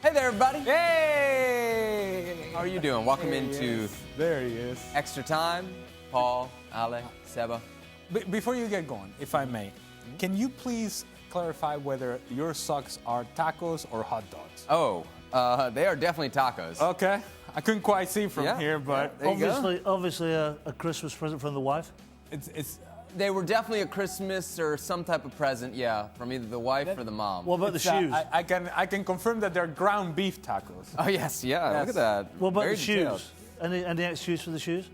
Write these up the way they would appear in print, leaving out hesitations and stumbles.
Hey there, everybody. Hey! How are you doing? Welcome into There he is. Extra Time. Paul, Ale, Seba. Before you get going, if I may, can you please clarify whether your socks are tacos or hot dogs? Oh, they are definitely tacos. Okay. I couldn't quite see from here, but there you go. Obviously a Christmas present from the wife. it's They were definitely a Christmas or some type of present, from either the wife or the mom. What about the shoes? I can confirm that they're ground beef tacos. Oh, yes, look at that. What about Very the detailed. shoes? Any excuse for the shoes?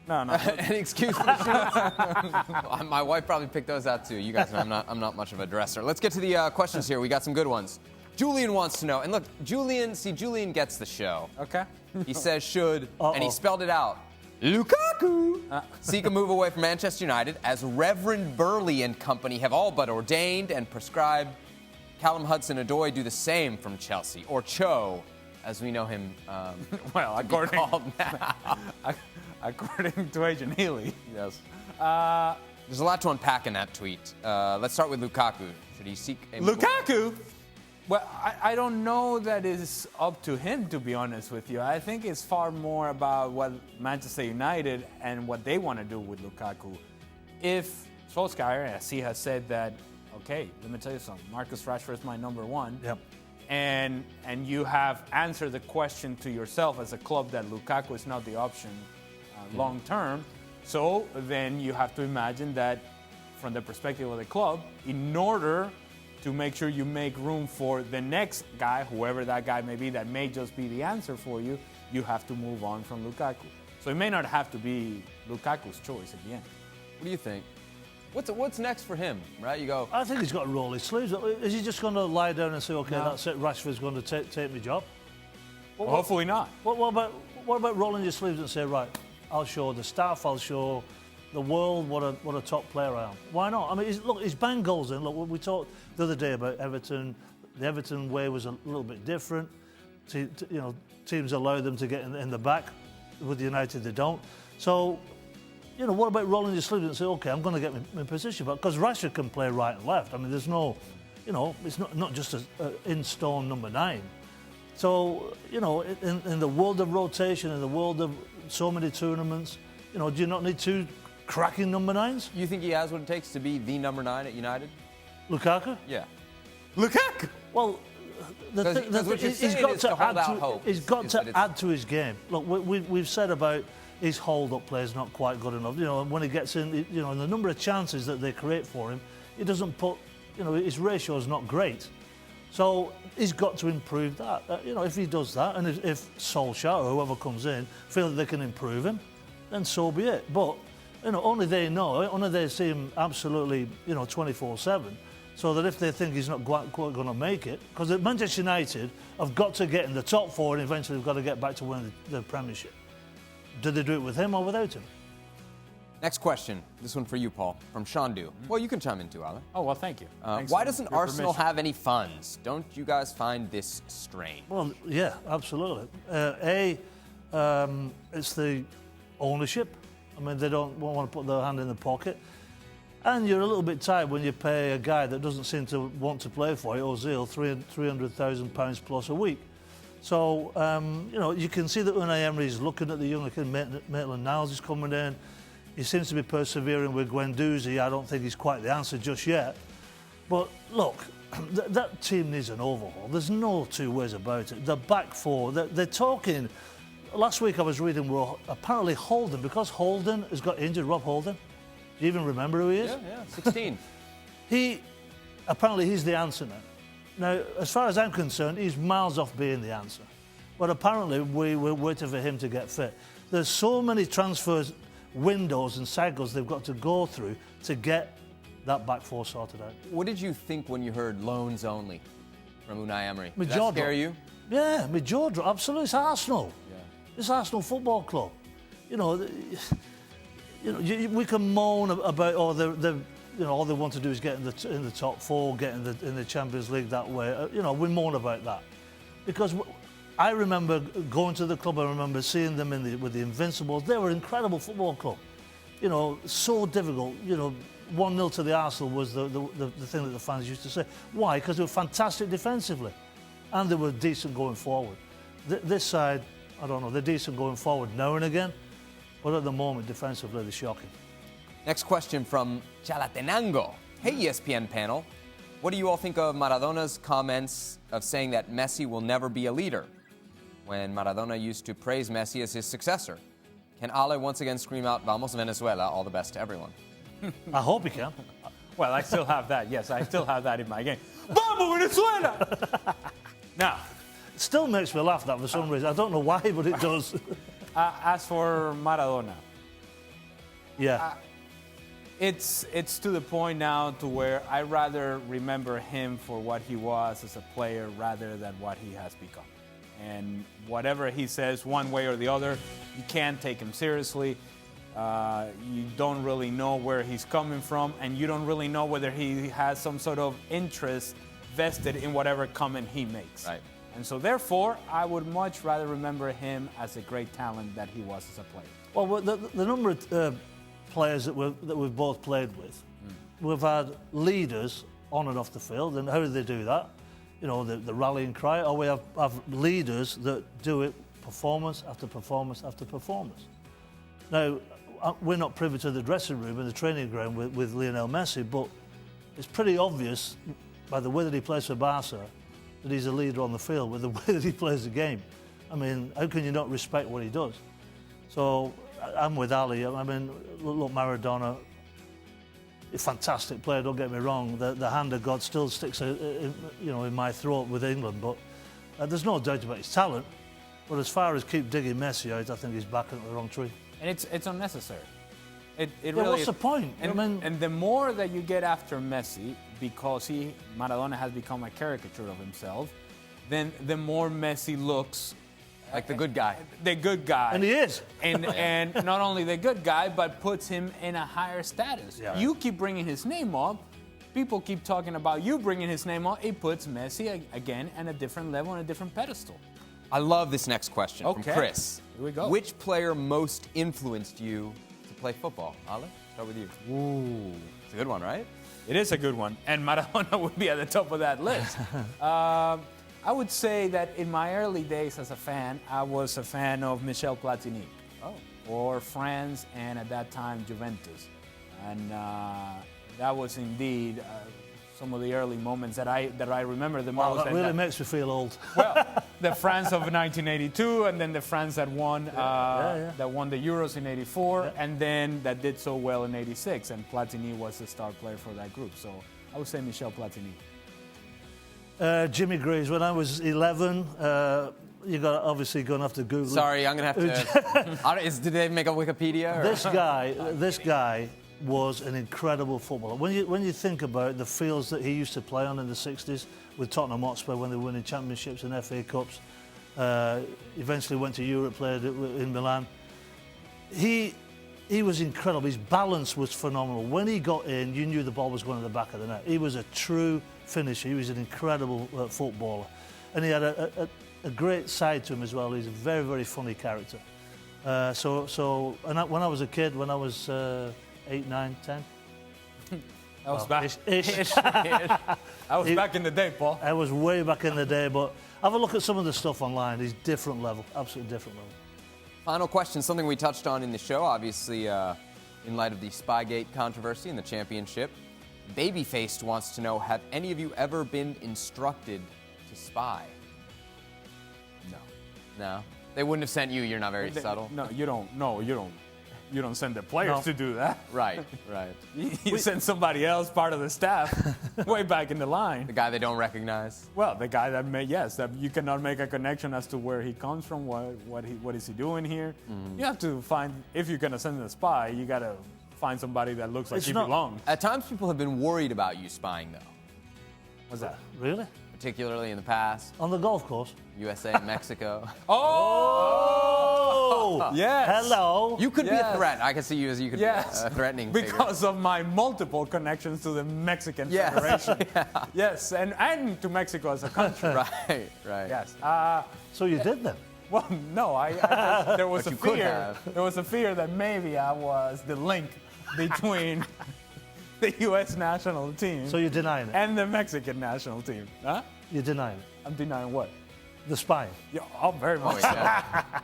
No. Any excuse for the shoes? My wife probably picked those out too. You guys know I'm not much of a dresser. Let's get to the questions here. We got some good ones. Julian wants to know, and look, Julian gets the show. Okay. He says should, and he spelled it out. Lukaku seek a move away from Manchester United as Reverend Burley and company have all but ordained and prescribed Callum Hudson-Odoi do the same from Chelsea, or Cho, as we know him Well, called now. according to Agent Healy. Yes. There's a lot to unpack in that tweet. Let's start with Lukaku. Should he seek a move away? Lukaku? Well, I don't know that it's up to him, to be honest with you. I think it's far more about what Manchester United and what they want to do with Lukaku. If Solskjaer, as he has said that, okay, let me tell you something, Marcus Rashford is my number one. Yep. And you have answered the question to yourself as a club that Lukaku is not the option long term. So then you have to imagine that from the perspective of the club, in order to make sure you make room for the next guy, whoever that guy may be, that may just be the answer for you, you have to move on from Lukaku. So it may not have to be Lukaku's choice at the end. What do you think? What's next for him, right? You go, I think he's got to roll his sleeves up. Is he just going to lie down and say, okay, that's it, Rashford's going to take my job? Well, hopefully not. What about rolling your sleeves and say, right, I'll show the staff, I'll show the world what a top player I am. Why not? I mean, he's banged goals in. Look, we talked the other day about Everton. The Everton way was a little bit different. Teams allow them to get in the back. With United, they don't. So, what about rolling your sleeves and say, okay, I'm going to get my position back? Because Rashford can play right and left. I mean, there's no, it's not just an in-stone number 9. So, in the world of rotation, in the world of so many tournaments, do you not need 2 cracking number 9s? you think he has what it takes to be the number 9 at United? Lukaku? Yeah. Lukaku! Well, he's got to add to his game. Look, we've said about his hold-up play is not quite good enough. When he gets in, and the number of chances that they create for him, he doesn't put, his ratio is not great. So he's got to improve that. If he does that, and if Solskjaer or whoever comes in feel that they can improve him, then so be it. But only they know it, only they see him absolutely, 24/7. So that if they think he's not quite going to make it, because Manchester United have got to get in the top 4 and eventually they've got to get back to winning the Premiership. Do they do it with him or without him? Next question. This one for you, Paul, from Shandu. Well, you can chime in too, Alan. Oh, well, thank you. Why doesn't Arsenal have any funds? Don't you guys find this strange? Well, yeah, absolutely. It's the ownership. I mean, they don't want to put their hand in the pocket. And you're a little bit tired when you pay a guy that doesn't seem to want to play for you, Ozil, £300,000 plus a week. So, you can see that Unai Emery is looking at the young kid. Maitland-Niles is coming in. He seems to be persevering with Guendouzi. I don't think he's quite the answer just yet. But, look, that team needs an overhaul. There's no 2 ways about it. The back 4, they're talking... Last week I was reading, apparently Holden, because Holden has got injured, Rob Holden. Do you even remember who he is? Yeah, 16. Apparently he's the answer now. Now, as far as I'm concerned, he's miles off being the answer. But apparently we're waiting for him to get fit. There's so many transfers, windows and cycles they've got to go through to get that back 4 sorted out. What did you think when you heard loans only from Unai Emery? Did My that jaw scare dropped. you? Yeah, my jaw dropped. Absolutely. It's Arsenal. Yeah. It's Arsenal Football Club. We can moan about all they want to do is get in the top 4, get in the Champions League that way. We moan about that because I remember going to the club. I remember seeing them with the Invincibles. They were an incredible football club. So difficult. 1-0 to the Arsenal was the thing that the fans used to say. Why? Because they were fantastic defensively. and they were decent going forward. This side, I don't know, they're decent going forward now and again, but at the moment, defensively, they're shocking. Next question from Chalatenango. Hey, ESPN panel. What do you all think of Maradona's comments of saying that Messi will never be a leader, when Maradona used to praise Messi as his successor? Can Ale once again scream out, "Vamos Venezuela"? All the best to everyone. I hope he can. Well, I still have that. Yes, I still have that in my game. Vamos Venezuela! Now, it still makes me laugh, that, for some reason. I don't know why, but it does. as for Maradona, yeah. It's to the point now to where I rather remember him for what he was as a player rather than what he has become. And whatever he says, one way or the other, you can't take him seriously. You don't really know where he's coming from, and you don't really know whether he has some sort of interest vested in whatever comment he makes. Right. And so, therefore, I would much rather remember him as a great talent that he was as a player. Well, the number of players that we've both played with, we've had leaders on and off the field, and how do they do that? You know, the rallying cry, or we have leaders that do it performance after performance after performance. Now, we're not privy to the dressing room and the training ground with Lionel Messi, but it's pretty obvious by the way that he plays for Barca that he's a leader on the field, with the way that he plays the game. I mean, how can you not respect what he does? So I'm with Ali. I mean, look, Maradona, a fantastic player, don't get me wrong. The hand of God still sticks in my throat with England, but there's no doubt about his talent. But as far as keep digging Messi out, I think he's backing the wrong tree. And it's unnecessary. It really what's is. the point? And the more that you get after Messi, because Maradona has become a caricature of himself, then the more Messi looks like the good guy. The good guy. And he is. And not only the good guy, but puts him in a higher status. Yeah. You keep bringing his name up. People keep talking about you bringing his name up. It puts Messi, again, at a different level, on a different pedestal. I love this next question from Chris. Here we go. Which player most influenced you to play football? Ale, start with you. Ooh. It's a good one, right? It is a good one. And Maradona would be at the top of that list. I would say that in my early days as a fan, I was a fan of Michel Platini. For France, and at that time, Juventus. And that was indeed some of the early moments that I remember the most. That really makes me feel old. Well, the France of 1982, and then the France that won that won the Euros in '84, and then that did so well in '86. And Platini was the star player for that group. So I would say Michel Platini. Jimmy Greaves. When I was 11, you're obviously going to have to Google. Sorry, I'm going to have to. Did they make a Wikipedia? Or? This guy was an incredible footballer. When you think about the fields that he used to play on in the 60s with Tottenham Hotspur when they were winning championships and FA Cups, eventually went to Europe, played in Milan. He was incredible. His balance was phenomenal. When he got in, you knew the ball was going to the back of the net. He was a true finisher. He was an incredible footballer. And he had a great side to him as well. He's a very, very funny character. When I was a kid, when I was 8, 9, 10. I was back in the day, Paul. I was way back in the day, but have a look at some of the stuff online. He's different level, absolutely different level. Final question, something we touched on in the show, obviously in light of the Spygate controversy in the championship. Babyface wants to know, have any of you ever been instructed to spy? No. No? They wouldn't have sent you, you're not very subtle? No, you don't. No, you don't. You don't send the players to do that. Right. You send somebody else, part of the staff, way back in the line. The guy they don't recognize? Well, the guy that you cannot make a connection as to where he comes from, what is he doing here. Mm-hmm. You have to find, if you're going to send a spy, you got to find somebody that looks like he belongs. At times people have been worried about you spying, though. What's that? Really? Particularly in the past. On the golf course? USA and Mexico. Oh! Yes. Hello. You could be a threat. I can see you as you could be a threatening figure. Because of my multiple connections to the Mexican Federation. Yes, and to Mexico as a country. Right. Yes. So you did then? Well, no. There was a fear. There was a fear that maybe I was the link between the U.S. national team. So you're denying it? And the Mexican national team. Huh? You're denying it? I'm denying what? The spying. Yeah, very much so.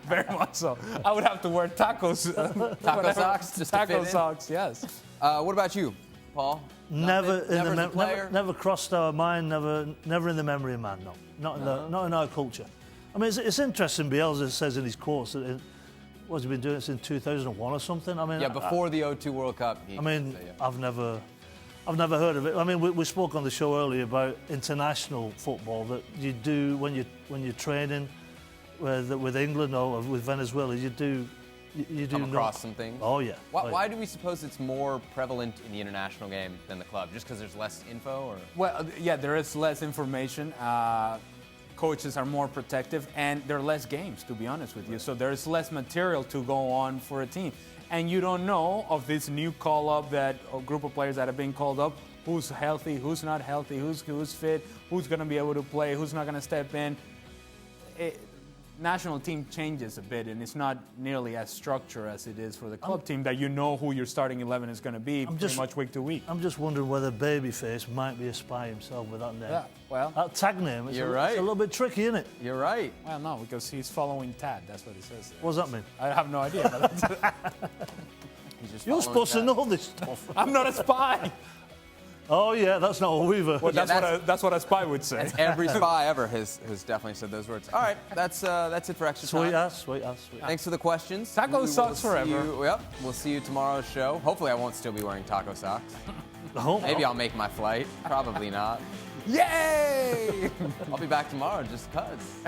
Very much so. I would have to wear tacos. Taco socks? Just taco socks, yes. What about you, Paul? Never crossed our mind. Never in the memory of man. No, not in our culture. I mean, it's interesting. Bielsa says in his quotes that what's he been doing since 2001 or something. I mean, before the 02 World Cup. I've never heard of it. I mean, we spoke on the show earlier about international football that you do when you're training with England or with Venezuela. You do come across some things. Oh yeah. Why do we suppose it's more prevalent in the international game than the club? Just because there's less info, or? Well, yeah, there is less information. Coaches are more protective, and there are less games, to be honest with you. So there's less material to go on for a team. And you don't know of this new call-up, a group of players that have been called up, who's healthy, who's not healthy, who's fit, who's going to be able to play, who's not going to step in. National team changes a bit, and it's not nearly as structured as it is for the club team, that you know who your starting 11 is going to be pretty much week to week. I'm just wondering whether Babyface might be a spy himself with that name. Yeah, well, that tag name, it's right. It's a little bit tricky, isn't it? You're right. Well, no, because he's following Tad. That's what he says there. What does that mean? I have no idea. You're supposed to know this stuff. I'm not a spy. Oh yeah, that's not what we've heard. Well, that's what a spy would say. Every spy ever has definitely said those words. All right, that's it for extra time. Sweet ass. Thanks for the questions. Taco socks forever. We'll see you tomorrow's show. Hopefully, I won't still be wearing taco socks. Maybe I'll make my flight. Probably not. Yay! I'll be back tomorrow just 'cause.